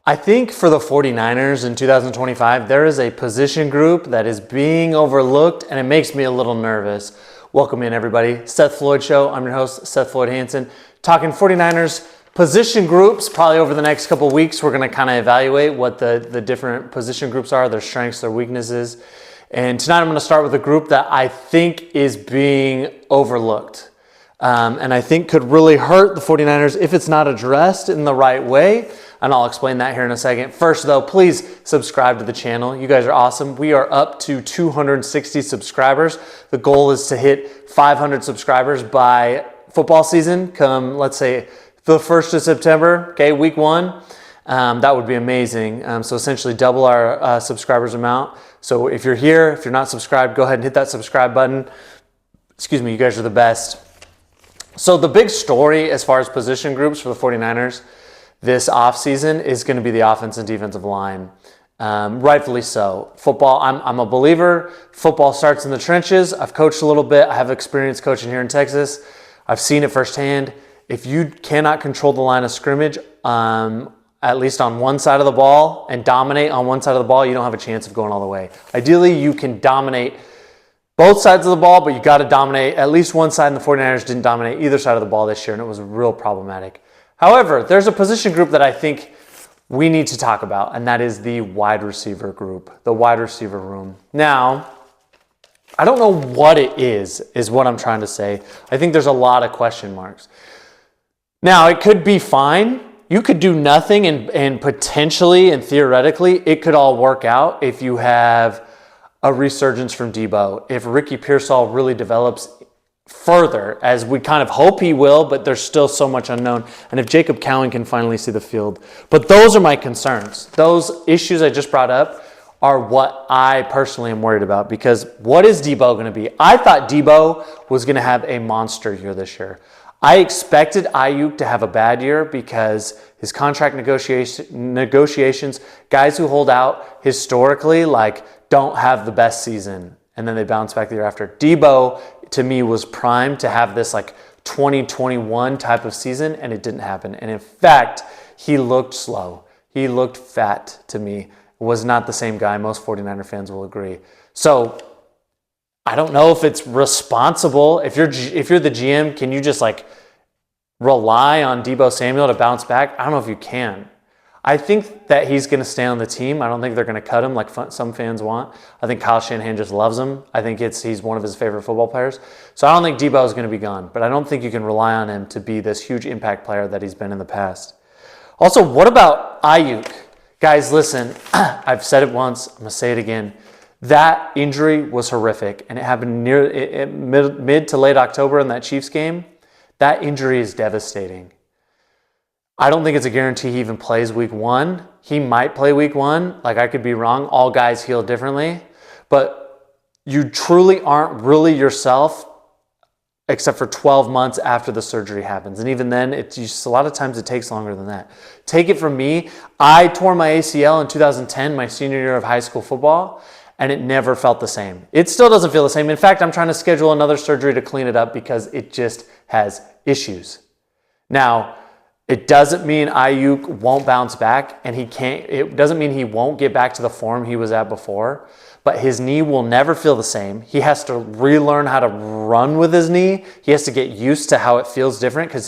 I think for the 49ers in 2025, there is a position group that is being overlooked, and it makes me a little nervous. Welcome in, everybody. Seth Floyd Show. I'm your host, Seth Floyd Hansen. Talking 49ers position groups. Probably over the next couple of weeks, we're going to kind of evaluate what the different position groups are, their strengths, their weaknesses. And tonight I'm going to start with a group that I think is being overlooked. And I think could really hurt the 49ers if it's not addressed in the right way. And I'll explain that here in a second. First, though, please subscribe to the channel. You guys are awesome. We are up to 260 subscribers. The goal is to hit 500 subscribers by football season, come, let's say, the 1st of September, okay, week 1. That would be amazing. So essentially double our subscribers amount. So if you're here, if you're not subscribed, go ahead and hit that subscribe button. Excuse me, you guys are the best. So the big story as far as position groups for the 49ers this offseason is going to be the offense and defensive line. Rightfully so. Football, I'm a believer. Football starts in the trenches. I've coached a little bit. I have experience coaching here in Texas. I've seen it firsthand. If you cannot control the line of scrimmage, at least on one side of the ball, and dominate on one side of the ball, you don't have a chance of going all the way. Ideally, you can dominate both sides of the ball, but you got to dominate at least one side, and the 49ers didn't dominate either side of the ball this year, and it was real problematic. However, there's a position group that I think we need to talk about, and that is the wide receiver group, the wide receiver room. Now, I don't know what it is what I'm trying to say. I think there's a lot of question marks. Now, it could be fine. You could do nothing, and potentially and theoretically, it could all work out if you have a resurgence from Debo. If Ricky Pearsall really develops further, as we kind of hope he will, but there's still so much unknown. And if Jacob Cowan can finally see the field. But those are my concerns. Those issues I just brought up are what I personally am worried about, because what is Debo going to be? I thought Debo was going to have a monster year this year. I expected Aiyuk to have a bad year because his contract negotiations, guys who hold out historically, don't have the best season, and then they bounce back the year after. Debo, to me, was primed to have this 2021 type of season, and it didn't happen. And in fact, he looked slow. He looked fat to me. Was not the same guy. Most 49er fans will agree. So I don't know if it's responsible. If you're the GM, can you just rely on Debo Samuel to bounce back? I don't know if you can. I think that he's going to stay on the team. I don't think they're going to cut him like some fans want. I think Kyle Shanahan just loves him. I think he's one of his favorite football players. So I don't think Debo is going to be gone, but I don't think you can rely on him to be this huge impact player that he's been in the past. Also, what about Aiyuk? Guys, listen, I've said it once. I'm going to say it again. That injury was horrific, and it happened mid to late October in that Chiefs game. That injury is devastating. I don't think it's a guarantee he even plays week 1. He might play week 1. I could be wrong. All guys heal differently. But you truly aren't really yourself except for 12 months after the surgery happens. And even then, a lot of times it takes longer than that. Take it from me. I tore my ACL in 2010, my senior year of high school football, and it never felt the same. It still doesn't feel the same. In fact, I'm trying to schedule another surgery to clean it up because it just has issues. Now, it doesn't mean Aiyuk won't bounce back, and he can't. It doesn't mean he won't get back to the form he was at before, but his knee will never feel the same. He has to relearn how to run with his knee. He has to get used to how it feels different, because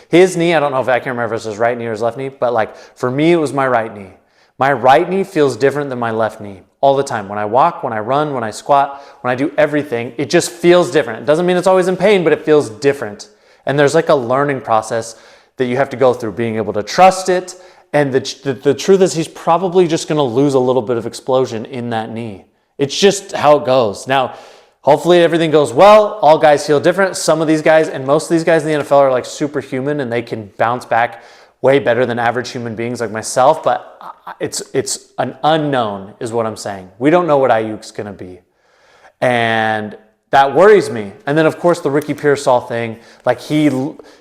his knee, I don't know if I can remember if it's his right knee or his left knee, but for me, it was my right knee. My right knee feels different than my left knee all the time. When I walk, when I run, when I squat, when I do everything, it just feels different. It doesn't mean it's always in pain, but it feels different. And there's a learning process that you have to go through, being able to trust it. And the truth is, he's probably just going to lose a little bit of explosion in that knee. It's just how it goes. Now, hopefully everything goes well. All guys heal different. Some of these guys and most of these guys in the NFL are superhuman, and they can bounce back way better than average human beings like myself. But it's an unknown is what I'm saying. We don't know what Aiyuk's going to be. And that worries me. And then, of course, the Ricky Pearsall thing.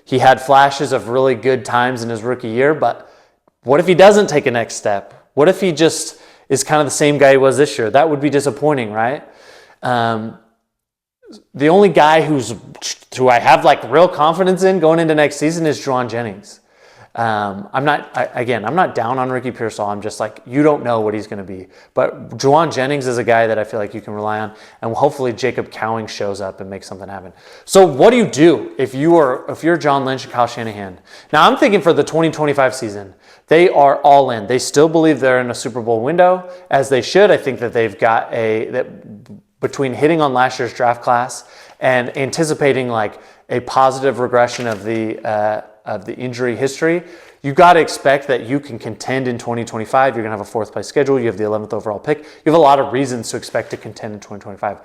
He had flashes of really good times in his rookie year, but what if he doesn't take a next step? What if he just is kind of the same guy he was this year? That would be disappointing, right? The only guy who I have real confidence in going into next season is Jauan Jennings. I'm not down on Ricky Pearsall. I'm just like, you don't know what he's going to be. But Juwan Jennings is a guy that I feel like you can rely on, and hopefully Jacob Cowing shows up and makes something happen. So what do you do if you're John Lynch and Kyle Shanahan? Now I'm thinking for the 2025 season, they are all in. They still believe they're in a Super Bowl window, as they should. I think that they've got between hitting on last year's draft class and anticipating like a positive regression of the injury history, you got to expect that you can contend in 2025. You're going to have a fourth place schedule. You have the 11th overall pick. You have a lot of reasons to expect to contend in 2025.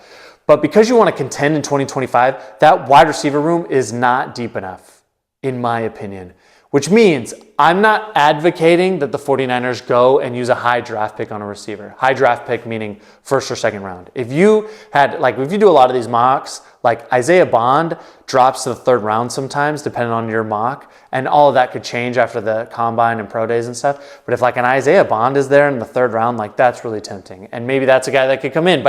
But because you want to contend in 2025, that wide receiver room is not deep enough, in my opinion. Which means I'm not advocating that the 49ers go and use a high draft pick on a receiver. High draft pick meaning first or second round. If you do a lot of these mocks, like Isaiah Bond drops to the third round sometimes, depending on your mock, and all of that could change after the combine and pro days and stuff. But if like an Isaiah Bond is there in the third round, like that's really tempting. And maybe that's a guy that could come in,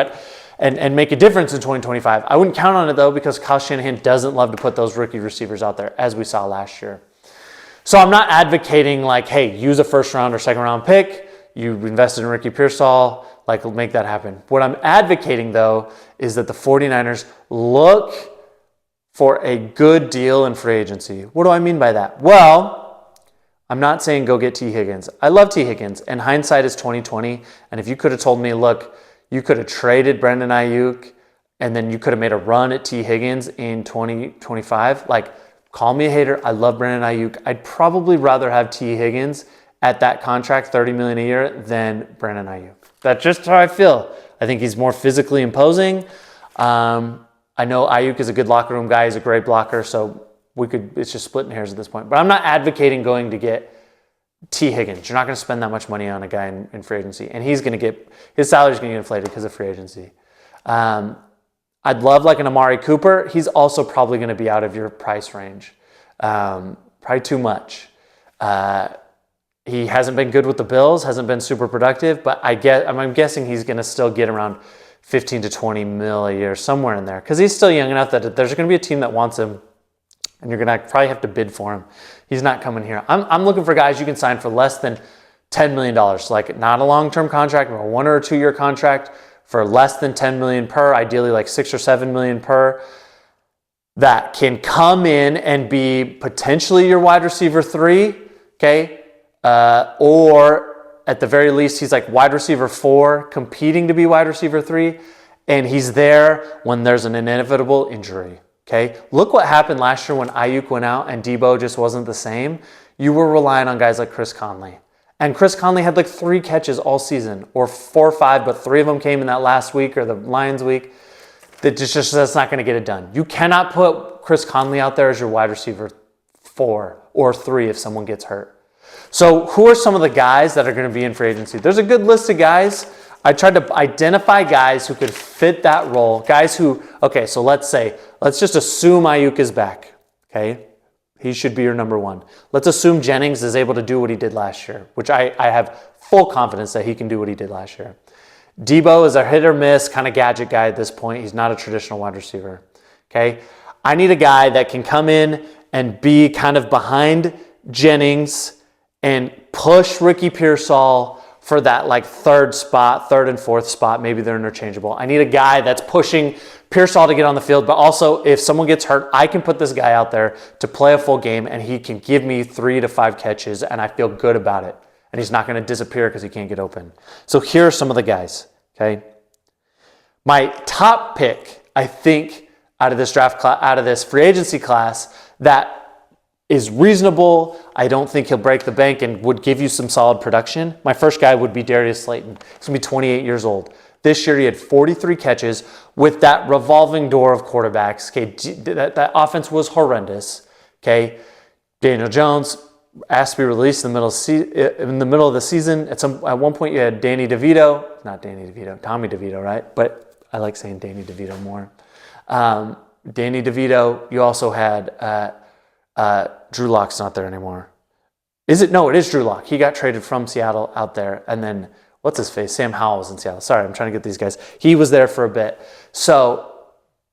and make a difference in 2025. I wouldn't count on it though, because Kyle Shanahan doesn't love to put those rookie receivers out there, as we saw last year. So I'm not advocating like, hey, use a first round or second round pick. You invested in Ricky Pearsall, like make that happen. What I'm advocating though is that the 49ers look for a good deal in free agency. What do I mean by that? Well, I'm not saying go get T. Higgins. I love T. Higgins, and hindsight is 2020. And if you could have told me, look, you could have traded Brandon Ayuk, and then you could have made a run at T. Higgins in 2025, like, call me a hater. I love Brandon Ayuk. I'd probably rather have T. Higgins at that contract, $30 million a year, than Brandon Ayuk. That's just how I feel. I think he's more physically imposing. I know Ayuk is a good locker room guy. He's a great blocker, so it's just splitting hairs at this point. But I'm not advocating going to get T. Higgins. You're not going to spend that much money on a guy in free agency, and his salary's going to get inflated because of free agency. I'd love like an Amari Cooper. He's also probably going to be out of your price range. Probably too much. He hasn't been good with the Bills, hasn't been super productive, but I'm guessing he's going to still get around 15 to 20 mil a year, somewhere in there, because he's still young enough that there's going to be a team that wants him, and you're going to probably have to bid for him. He's not coming here. I'm looking for guys you can sign for less than $10 million, like not a long-term contract, or a 1 or 2 year contract, for less than $10 million per, ideally like $6 or $7 million per, that can come in and be potentially your wide receiver 3, okay? Or at the very least, he's like wide receiver 4, competing to be wide receiver 3, and he's there when there's an inevitable injury, okay? Look what happened last year when Ayuk went out and Debo just wasn't the same. You were relying on guys like Chris Conley. And Chris Conley had like 3 catches all season, or 4 or 5, but 3 of them came in that last week or the Lions week. That's not going to get it done. You cannot put Chris Conley out there as your wide receiver 4 or 3 if someone gets hurt. So who are some of the guys that are going to be in free agency? There's a good list of guys. I tried to identify guys who could fit that role. Guys who, okay, so let's just assume Ayuk is back, okay? He should be your number 1. Let's assume Jennings is able to do what he did last year, which I have full confidence that he can do what he did last year. Debo is a hit or miss kind of gadget guy at this point. He's not a traditional wide receiver, okay? I need a guy that can come in and be kind of behind Jennings and push Ricky Pearsall for that like third and fourth spot. Maybe they're interchangeable. I need a guy that's pushing Pearsall to get on the field, but also if someone gets hurt, I can put this guy out there to play a full game, and he can give me 3 to 5 catches, and I feel good about it. And he's not going to disappear because he can't get open. So here are some of the guys, okay? My top pick, I think, out of this out of this free agency class that is reasonable. I don't think he'll break the bank and would give you some solid production. My first guy would be Darius Slayton. He's going to be 28 years old. This year he had 43 catches with that revolving door of quarterbacks. Okay, that offense was horrendous. Okay, Daniel Jones asked to be released in the middle of the season. At one point you had Tommy DeVito, right? But I like saying Danny DeVito more. Danny DeVito. You also had Drew Lock's not there anymore. Is it? No, it is Drew Lock. He got traded from Seattle out there, and then what's his face? Sam Howell was in Seattle. Sorry, I'm trying to get these guys. He was there for a bit. So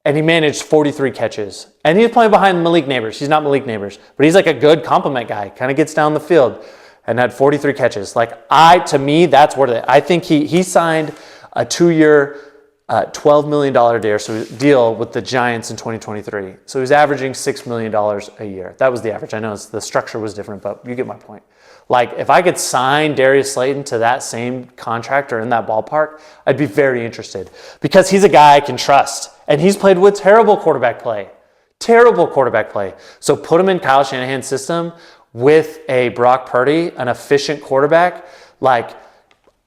and he managed 43 catches. And he's playing behind Malik Neighbors. He's not Malik Neighbors, but he's like a good compliment guy, kind of gets down the field, and had 43 catches. To me, that's worth it. I think he signed a 2-year, $12 million deal with the Giants in 2023. So he was averaging $6 million a year. That was the average. I know the structure was different, but you get my point. If I could sign Darius Slayton to that same contract or in that ballpark, I'd be very interested because he's a guy I can trust. And he's played with terrible quarterback play. Terrible quarterback play. So put him in Kyle Shanahan's system with a Brock Purdy, an efficient quarterback.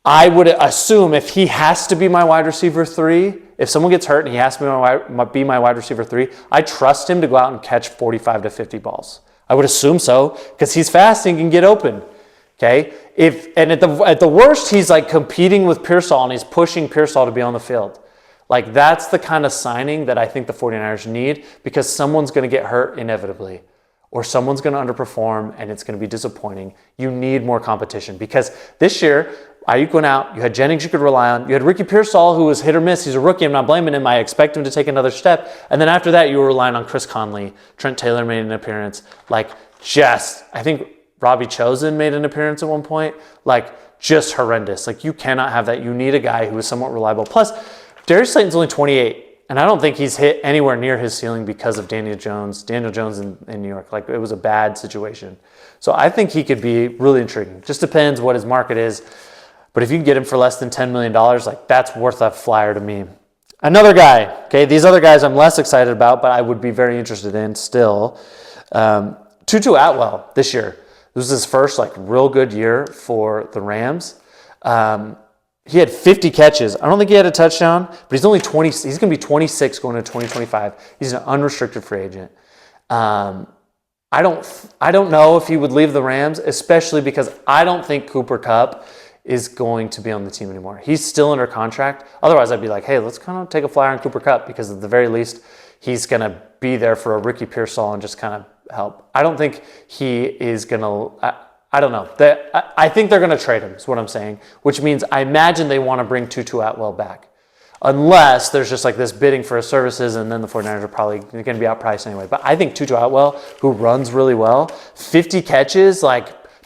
I would assume if he has to be my wide receiver 3, if someone gets hurt and he has to be my wide receiver 3, I trust him to go out and catch 45 to 50 balls. I would assume so because he's fast and can get open. Okay? At the worst, he's competing with Pearsall and he's pushing Pearsall to be on the field. That's the kind of signing that I think the 49ers need because someone's going to get hurt inevitably or someone's going to underperform and it's going to be disappointing. You need more competition because this year, Ayuk went out, you had Jennings you could rely on, you had Ricky Pearsall who was hit or miss, he's a rookie, I'm not blaming him, I expect him to take another step, and then after that you were relying on Chris Conley, Trent Taylor made an appearance, I think Robbie Chosen made an appearance at one point, just horrendous. You cannot have that, you need a guy who is somewhat reliable. Plus, Darius Slayton's only 28, and I don't think he's hit anywhere near his ceiling because of Daniel Jones in New York, it was a bad situation. So I think he could be really intriguing, just depends what his market is. But if you can get him for less than $10 million, that's worth a flyer to me. Another guy, okay, these other guys I'm less excited about, but I would be very interested in still. Tutu Atwell this year. This was his first real good year for the Rams. He had 50 catches. I don't think he had a touchdown, but he's only 20. He's going to be 26 going into 2025. He's an unrestricted free agent. I don't know if he would leave the Rams, especially because I don't think Cooper Kupp is going to be on the team anymore. He's still under contract. Otherwise, I'd be hey, let's kind of take a flyer on Cooper Kupp because at the very least, he's going to be there for a Ricky Pearsall and just kind of help. I don't think he is going to, I don't know. I think they're going to trade him is what I'm saying, which means I imagine they want to bring Tutu Atwell back. Unless there's just this bidding for his services and then the 49ers are probably going to be outpriced anyway. But I think Tutu Atwell, who runs really well, 50 catches,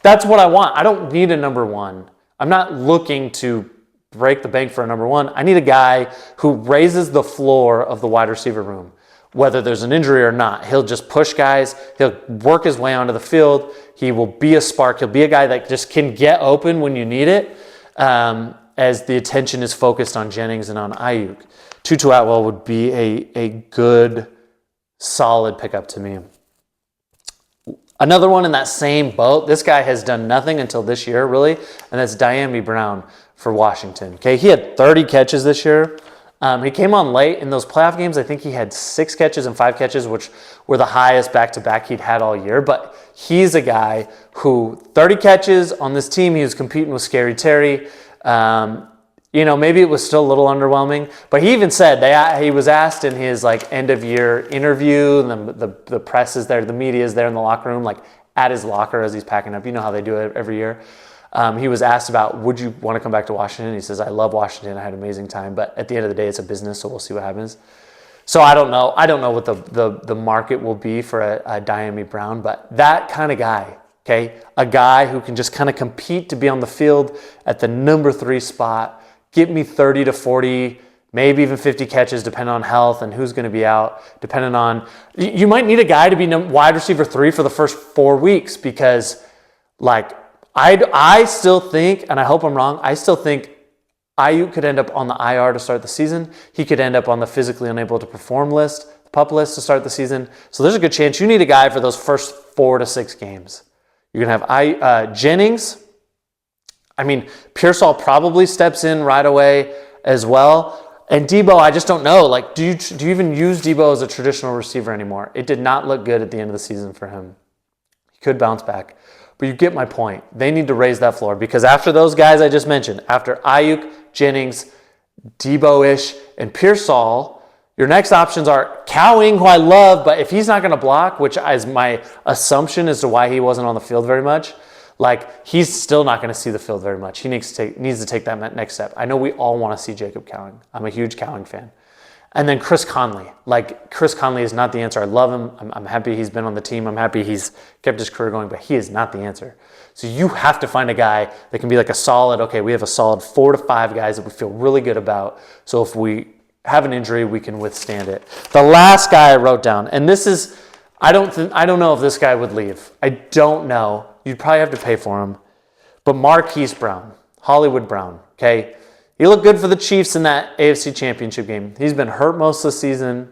that's what I want. I don't need a number 1. I'm not looking to break the bank for a number 1. I need a guy who raises the floor of the wide receiver room, whether there's an injury or not. He'll just push guys. He'll work his way onto the field. He will be a spark. He'll be a guy that just can get open when you need it as the attention is focused on Jennings and on Ayuk. Tutu Atwell would be a good, solid pickup to me. Another one in that same boat, this guy has done nothing until this year, really, and that's Dyami Brown for Washington. Okay, he had 30 catches this year. He came on late in those playoff games. I think he had 6 catches and 5 catches, which were the highest back-to-back he'd had all year. But he's a guy who 30 catches on this team. He was competing with Scary Terry. Maybe it was still a little underwhelming. But he even said he was asked in his end-of-year interview, and the press is there, the media is there in the locker room, at his locker as he's packing up. You know how they do it every year. He was asked about, would you want to come back to Washington? He says, I love Washington. I had an amazing time. But at the end of the day, it's a business, so we'll see what happens. So I don't know. I don't know what the market will be for a Dyami Brown, but that kind of guy, okay, a guy who can just kind of compete to be on the field at the number 3 spot, get me 30 to 40, maybe even 50 catches, depending on health and who's going to be out, depending on, you might need a guy to be wide receiver 3 for the first 4 weeks because I still think, and I hope I'm wrong, I still think Ayuk could end up on the IR to start the season. He could end up on the physically unable to perform list, the PUP list to start the season. So there's a good chance you need a guy for those first 4 to 6 games. You're going to have Jennings. Pearsall probably steps in right away as well. And Debo, I just don't know. Do you even use Debo as a traditional receiver anymore? It did not look good at the end of the season for him. He could bounce back. But you get my point. They need to raise that floor because after those guys I just mentioned, after Ayuk, Jennings, Debo-ish, and Pearsall, your next options are Cowing, who I love, but if he's not going to block, which is my assumption as to why he wasn't on the field very much, he's still not going to see the field very much. He needs to take that next step. I know we all want to see Jacob Cowing. I'm a huge Cowing fan. And then Chris Conley. Like, Chris Conley is not the answer. I love him. I'm happy he's been on the team. I'm happy he's kept his career going, but he is not the answer. So you have to find a guy that can be like a solid, okay, we have a solid 4 to 5 guys that we feel really good about. So if we have an injury, we can withstand it. The last guy I wrote down, and this is, I don't know if this guy would leave. I don't know. You'd probably have to pay for him. But Marquise Brown, Hollywood Brown, okay? He looked good for the Chiefs in that AFC Championship game. He's been hurt most of the season.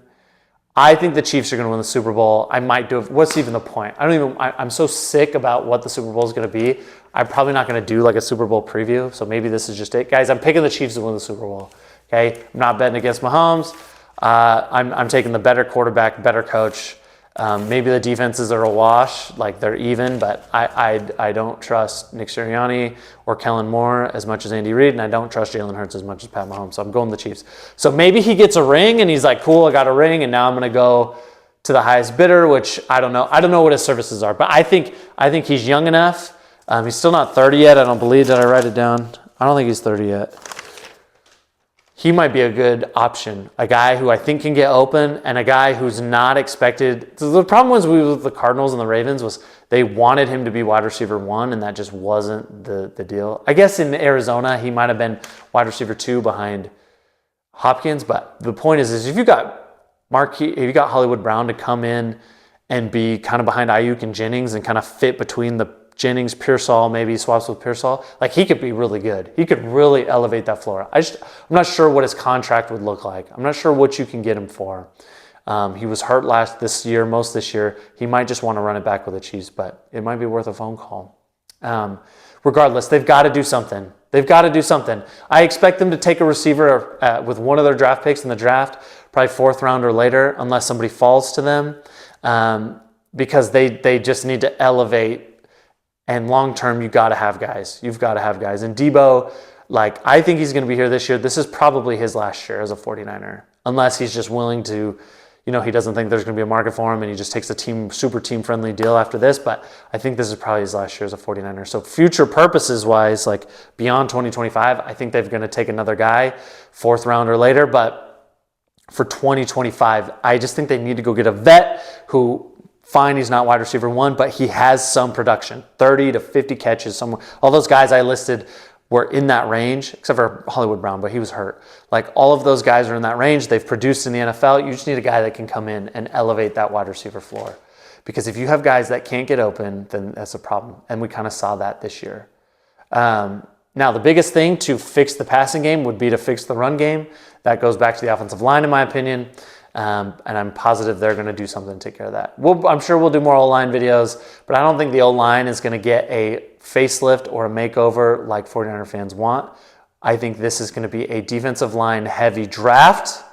I think the Chiefs are going to win the Super Bowl. I might do it. What's even the point? I'm so sick about what the Super Bowl is going to be. I'm probably not going to do like a Super Bowl preview. So maybe this is just it. Guys, I'm picking the Chiefs to win the Super Bowl. Okay? I'm not betting against Mahomes. I'm taking the better quarterback, better coach. Maybe the defenses are a wash, like they're even, but I don't trust Nick Sirianni or Kellen Moore as much as Andy Reid, and I don't trust Jalen Hurts as much as Pat Mahomes, so I'm going the Chiefs. So maybe he gets a ring, and he's like, cool, I got a ring, and now I'm going to go to the highest bidder, which I don't know. I don't know what his services are, but I think he's young enough. He's still not 30 yet. I don't believe that. I write it down. I don't think he's 30 yet. He might be a good option, a guy who I think can get open and a guy who's not expected. So the problem was with the Cardinals and the Ravens was they wanted him to be wide receiver 1, and that just wasn't the deal. I guess in Arizona, he might have been wide receiver 2 behind Hopkins, but the point is if you got Hollywood Brown to come in and be kind of behind Ayuk and Jennings and kind of fit between the Jennings, Pearsall, maybe swaps with Pearsall, like he could be really good. He could really elevate that floor. I'm not sure what his contract would look like. I'm not sure what you can get him for. He was hurt most this year. He might just want to run it back with the Chiefs, but it might be worth a phone call. Regardless, they've got to do something. They've got to do something. I expect them to take a receiver with one of their draft picks in the draft, probably 4th round or later, unless somebody falls to them, because they just need to elevate. And long term, you've got to have guys. You've got to have guys. And Debo, like, I think he's going to be here this year. This is probably his last year as a 49er, unless he's just willing to, he doesn't think there's going to be a market for him and he just takes a super team-friendly deal after this. But I think this is probably his last year as a 49er. So future purposes-wise, like beyond 2025, I think they're going to take another guy, 4th round or later. But for 2025, I just think they need to go get a vet who, fine, he's not wide receiver 1, but he has some production, 30 to 50 catches. Somewhere. All those guys I listed were in that range, except for Hollywood Brown, but he was hurt. Like, all of those guys are in that range. They've produced in the NFL. You just need a guy that can come in and elevate that wide receiver floor. Because if you have guys that can't get open, then that's a problem. And we kind of saw that this year. Now, the biggest thing to fix the passing game would be to fix the run game. That goes back to the offensive line, in my opinion. And I'm positive they're going to do something to take care of that. I'm sure we'll do more O-line videos, but I don't think the O-line is going to get a facelift or a makeover like 49er fans want. I think this is going to be a defensive line heavy draft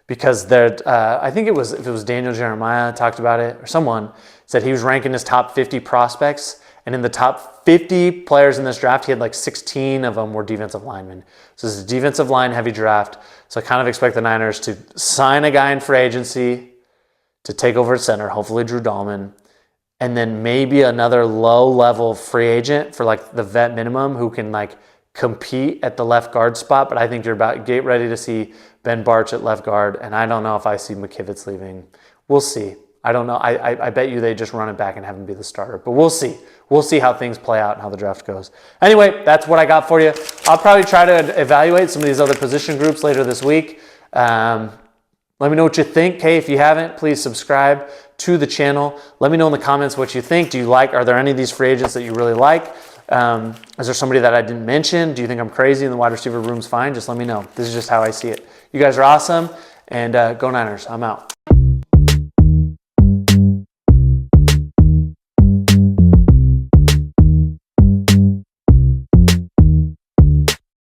because I think if it was Daniel Jeremiah talked about it, or someone said he was ranking his top 50 prospects, and in the top 50 players in this draft, he had like 16 of them were defensive linemen. So this is a defensive line heavy draft. So I kind of expect the Niners to sign a guy in free agency to take over at center, hopefully Drew Dahlman, and then maybe another low-level free agent for like the vet minimum who can like compete at the left guard spot. But I think you're about get ready to see Ben Bartch at left guard, and I don't know if I see McKivitz leaving. We'll see. I don't know. I bet you they just run it back and have him be the starter. But we'll see. We'll see how things play out and how the draft goes. Anyway, that's what I got for you. I'll probably try to evaluate some of these other position groups later this week. Let me know what you think. Hey, if you haven't, please subscribe to the channel. Let me know in the comments what you think. Are there any of these free agents that you really like? Is there somebody that I didn't mention? Do you think I'm crazy and the wide receiver room's fine? Just let me know. This is just how I see it. You guys are awesome. And go Niners. I'm out.